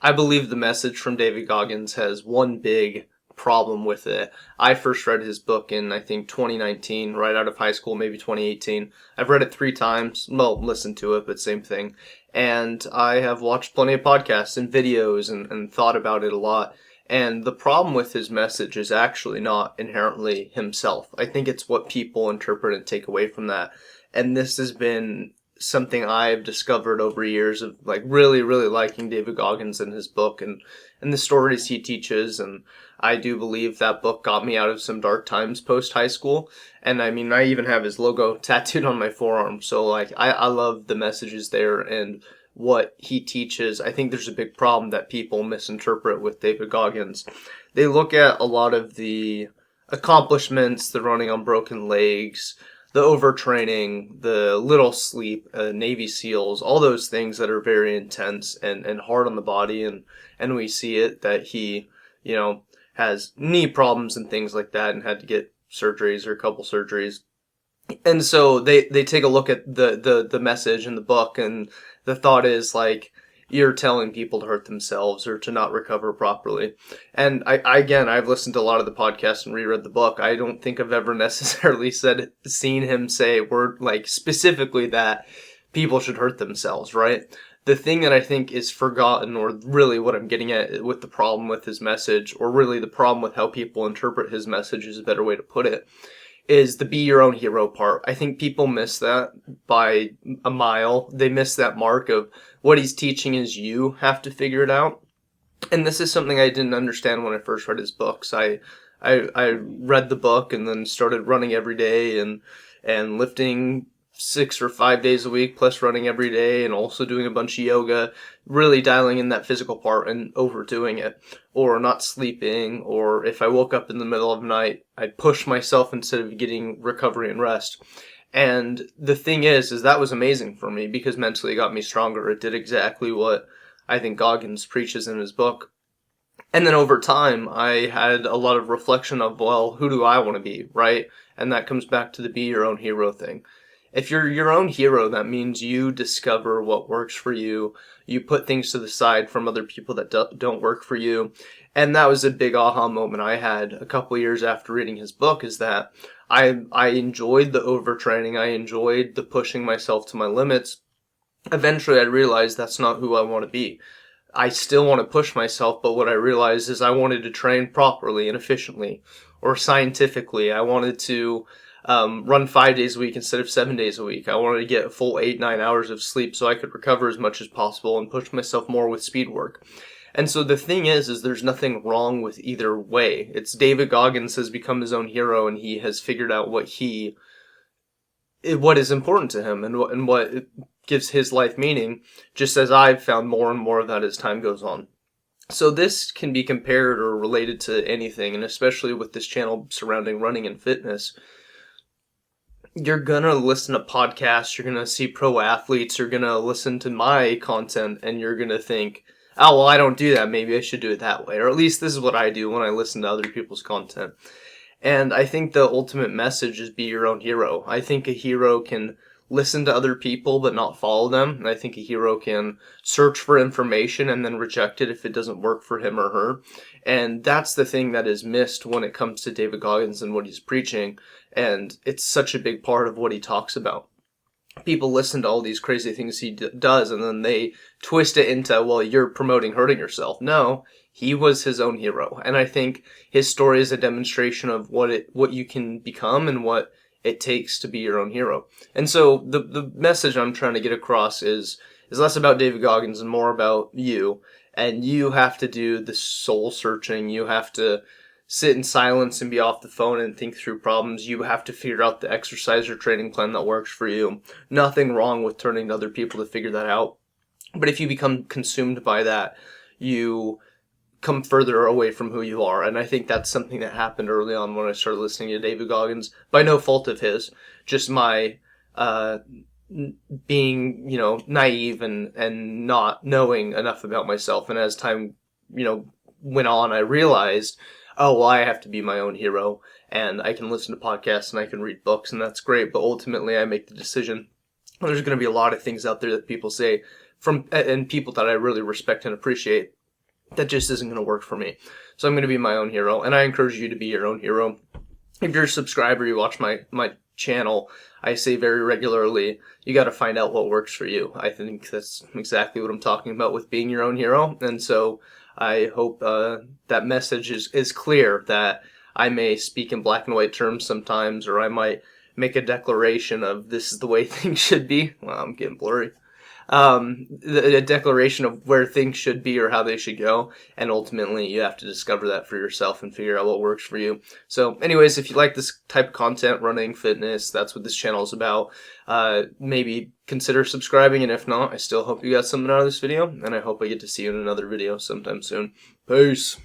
I believe the message from David Goggins has one big problem with it. I first read his book in, I think, 2019, right out of high school, maybe 2018. I've read it 3 times. Well, listened to it, but same thing. And I have watched plenty of podcasts and videos and thought about it a lot. And the problem with his message is actually not inherently himself. I think it's what people interpret and take away from that. And this has been something I've discovered over years of like really, really liking David Goggins and his book and the stories he teaches. And I do believe that book got me out of some dark times post high school. And I mean, I even have his logo tattooed on my forearm. So like, I love the messages there and what he teaches. I think there's a big problem that people misinterpret with David Goggins. They look at a lot of the accomplishments, the running on broken legs, the overtraining, the little sleep, Navy SEALs, all those things that are very intense and hard on the body. And we see it that he, has knee problems and things like that and had to get surgeries or a couple surgeries. And so they take a look at the message in the book, and the thought is like, you're telling people to hurt themselves or to not recover properly. And I've listened to a lot of the podcasts and reread the book. I don't think I've ever necessarily seen him say word like specifically that people should hurt themselves, right? The thing that I think is forgotten, or really what I'm getting at with the problem with his message, or really the problem with how people interpret his message is a better way to put it, is the be your own hero part. I think people miss that by a mile. They miss that mark of what he's teaching is you have to figure it out. And this is something I didn't understand when I first read his books. I read the book and then started running every day and lifting 6 or 5 days a week, plus running every day, and also doing a bunch of yoga, really dialing in that physical part and overdoing it, or not sleeping, or if I woke up in the middle of the night, I'd push myself instead of getting recovery and rest. And the thing is that was amazing for me because mentally it got me stronger. It did exactly what I think Goggins preaches in his book. And then over time, I had a lot of reflection of, well, who do I want to be, right? And that comes back to the be your own hero thing. If you're your own hero, that means you discover what works for you. You put things to the side from other people that don't work for you. And that was a big aha moment I had a couple years after reading his book, is that I enjoyed the overtraining. I enjoyed the pushing myself to my limits. Eventually, I realized that's not who I want to be. I still want to push myself, but what I realized is I wanted to train properly and efficiently, or scientifically. I wanted to run 5 days a week instead of 7 days a week. I wanted to get a full 8-9 hours of sleep so I could recover as much as possible and push myself more with speed work. And so the thing is there's nothing wrong with either way. It's David Goggins has become his own hero, and he has figured out what is important to him and what gives his life meaning, just as I've found more and more of that as time goes on. So this can be compared or related to anything, and especially with this channel surrounding running and fitness. You're gonna listen to podcasts, you're gonna see pro athletes, you're gonna listen to my content, and you're gonna think, oh, well, I don't do that, maybe I should do it that way. Or at least this is what I do when I listen to other people's content. And I think the ultimate message is be your own hero. I think a hero can listen to other people but not follow them. And I think a hero can search for information and then reject it if it doesn't work for him or her. And that's the thing that is missed when it comes to David Goggins and what he's preaching. And it's such a big part of what he talks about. People listen to all these crazy things he does, and then they twist it into, well, you're promoting hurting yourself. No, he was his own hero. And I think his story is a demonstration of what you can become and what it takes to be your own hero. And so the message I'm trying to get across is less about David Goggins and more about you. And you have to do the soul searching. You have to sit in silence and be off the phone and think through problems. You have to figure out the exercise or training plan that works for you. Nothing wrong with turning to other people to figure that out. But if you become consumed by that, you come further away from who you are. And I think that's something that happened early on when I started listening to David Goggins, by no fault of his, just my being, naive and not knowing enough about myself. And as time, went on, I realized, oh, well, I have to be my own hero, and I can listen to podcasts and I can read books, and that's great. But ultimately, I make the decision. There's going to be a lot of things out there that people say and people that I really respect and appreciate, that just isn't going to work for me. So I'm going to be my own hero, and I encourage you to be your own hero. If you're a subscriber, you watch my channel, I say very regularly, you got to find out what works for you. I think that's exactly what I'm talking about with being your own hero. And so I hope that message is clear, that I may speak in black and white terms sometimes, or I might make a declaration of this is the way things should be. Well, I'm getting blurry. A declaration of where things should be or how they should go, and ultimately you have to discover that for yourself and figure out what works for you. So anyways, if you like this type of content, running, fitness, that's what this channel is about, maybe consider subscribing, and if not, I still hope you got something out of this video, and I hope I get to see you in another video sometime soon. Peace.